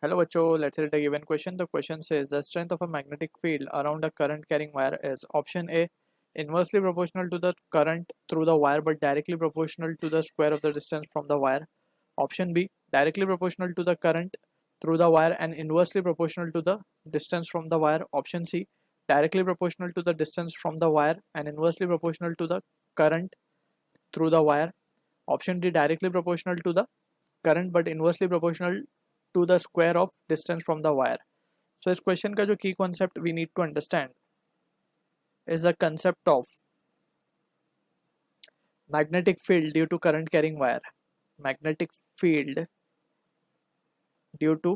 Hello बच्चों, let's read a given question. The question says the strength of a magnetic field around a current carrying wire is option A inversely proportional to the current through the wire but directly proportional to the square of the distance from the wire. Option B directly proportional to the current through the wire and inversely proportional to the distance from the wire. Option C directly proportional to the distance from the wire and inversely proportional to the current through the wire. Option D directly proportional to the current but inversely proportional to the square of distance from the wire. So इस question का जो की concept we need to understand is the concept of magnetic field due to current carrying wire. Magnetic field due to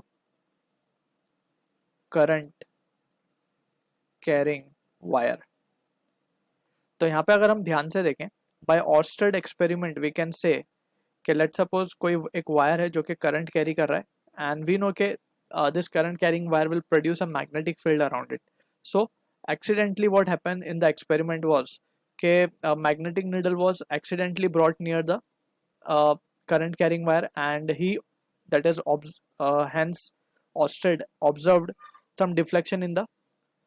current carrying wire. तो यहाँ पे अगर हम ध्यान से देखें, by Oersted experiment we can say कि लेट सपोज कोई एक वायर है जो कि करंट कैरी कर रहा है एंड वी नो के this current carrying wire will produce a magnetic field around it. So accidentally what happened in the experiment was कि a magnetic needle was accidentally brought near the current carrying wire and he that is hence Oersted observed some deflection in the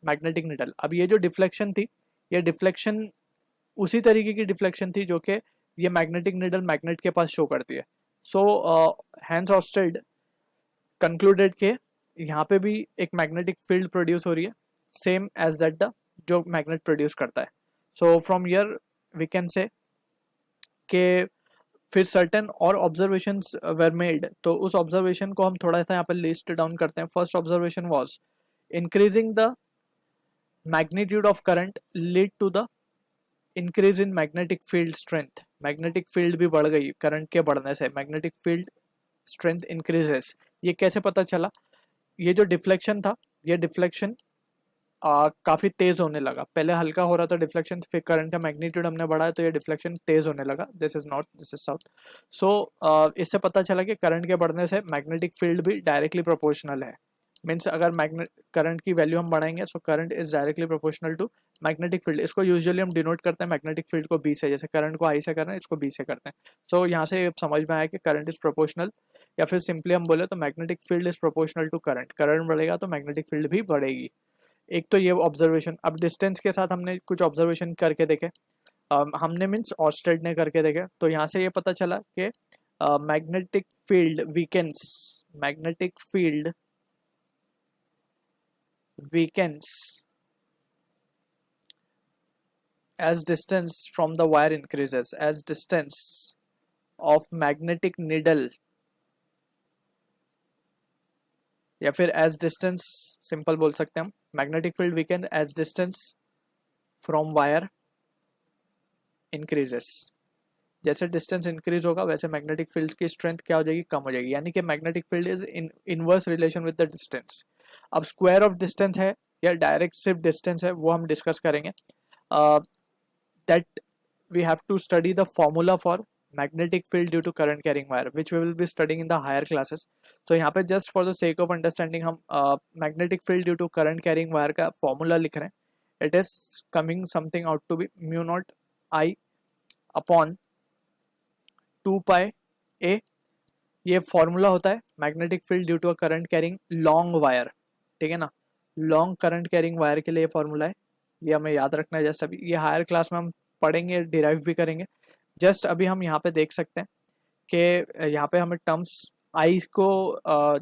magnetic needle. अब ये जो deflection थी, ये deflection उसी तरीके की deflection थी जो कि ये मैग्नेटिक नीडल मैग्नेट के पास शो करती है. सो हैंस ऑस्टेड कंक्लूडेड के यहाँ पे भी एक मैग्नेटिक फील्ड प्रोड्यूस हो रही है सेम एज दैट द जो मैग्नेट प्रोड्यूस करता है. So from here we can say कि फिर सर्टेन और ऑब्जर्वेशंस वर मेड. तो उस ऑब्जर्वेशन को हम थोड़ा सा यहाँ पर लिस्ट डाउन करते हैं. First observation was increasing the magnitude of current lead to the increase in magnetic field strength. Magnetic field भी बढ़ गई करंट के बढ़ने से, मैग्नेटिक फील्ड स्ट्रेंथ इंक्रीजेस. ये कैसे पता चला? ये जो डिफ्लेक्शन था, ये डिफ्लेक्शन काफी तेज होने लगा. पहले हल्का हो रहा था डिफ्लेक्शन, फिर करंट का मैग्नीट्यूड हमने बढ़ाया तो ये डिफ्लेक्शन तेज होने लगा. This is north, this is south. So इससे पता चला कि करंट के बढ़ने से मैग्नेटिक फील्ड भी डायरेक्टली प्रोपोर्शनल है. मीन्स अगर मैग्नेट करंट की वैल्यू हम बढ़ाएंगे so current is directly proportional to magnetic field. इसको यूजुअली हम डिनोट करते हैं मैग्नेटिक फील्ड को बी से, जैसे करंट को आई से कर रहे हैं, इसको बी से करते हैं. सो यहाँ से समझ में आया कि करंट इज प्रोपोर्शनल, या फिर सिंपली हम बोले तो magnetic field is proportional to current. Current बढ़ेगा तो मैग्नेटिक फील्ड भी बढ़ेगी. एक तो ये ऑब्जर्वेशन. अब डिस्टेंस के साथ हमने कुछ ऑब्जर्वेशन करके देखे. हमने मीन्स ऑर्स्टेड ने करके देखे. तो यहाँ से ये पता चला कि magnetic field weakens as distance from the wire increases. As distance of magnetic needle या फिर एज डिस्टेंस सिंपल बोल सकते हैं हम. Magnetic field weakened as distance from wire increases. जैसे डिस्टेंस इंक्रीज होगा वैसे मैग्नेटिक फील्ड की स्ट्रेंथ क्या हो जाएगी? कम हो जाएगी. यानी कि magnetic field is in inverse relation with the distance. अब स्क्वायर ऑफ डिस्टेंस है या डायरेक्ट सिर्फ डिस्टेंस है वो हम डिस्कस करेंगे. That we have to study the formula for magnetic field due to current carrying wire which we will be studying in the higher classes. So यहाँ पे just for the sake of understanding हम magnetic field due to current carrying wire का formula लिख रहे हैं. It is coming something out to be mu naught I upon 2 pi a. ये formula होता है magnetic field due to a current carrying long wire. ठीक है ना, लॉन्ग करंट कैरिंग वायर के लिए फॉर्मूला है. ये हमें याद रखना है. जस्ट अभी ये हायर क्लास में हम पढ़ेंगे, डिराइव भी करेंगे. जस्ट अभी हम यहाँ पे देख सकते हैं कि यहाँ पे हमें टर्म्स आई को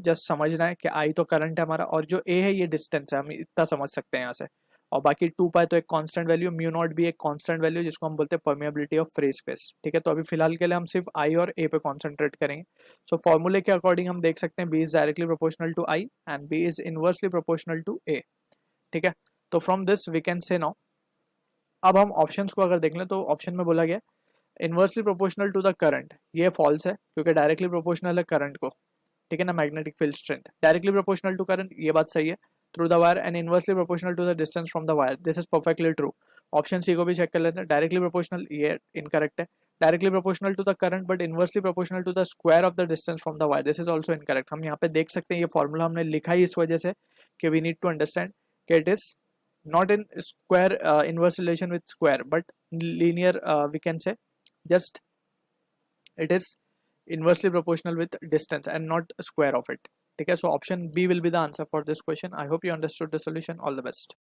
जस्ट समझना है कि आई तो करंट है हमारा और जो ए है ये डिस्टेंस है. हम इतना समझ सकते हैं यहाँ से. और बाकी 2 पाई तो एक कांस्टेंट वैल्यू, म्यू नॉट भी एक कांस्टेंट वैल्यू जिसको हम बोलते हैं परमेबिलिटी ऑफ फ्री स्पेस. ठीक है, तो अभी फिलहाल के लिए हम सिर्फ आई और ए पे कॉन्सेंट्रेट करेंगे. सो फॉर्मूले के अकॉर्डिंग हम देख सकते हैं B is directly proportional to I and B is inversely proportional to A. ठीक है, तो from this we can say now. अब हम ऑप्शंस को अगर देख लें तो ऑप्शन में बोला गया inversely proportional to the current. ये फॉल्स है क्योंकि डायरेक्टली प्रोपोर्शनल है करंट को. ठीक है ना, magnetic field strength directly proportional to current, ये बात सही है. Through the wire and inversely proportional to the distance from the wire, this is perfectly true. Option C को भी चेक कर लेते हैं. डायरेक्टली प्रोपोर्शनल ये इनकरेक्ट है. Directly proportional to the current but inversely proportional to the square of the distance from the wire, this is also incorrect. हम यहाँ पे देख सकते हैं ये फॉर्मूला हमने लिखा ही इस वजह से कि वी नीड टू अंडरस्टैंड कि it is not in square inverse relation with square but linear, we can say just it is inversely proportional with distance and not square of it. ठीक है, so option B will be the answer for this question. I hope you understood the solution. All the best.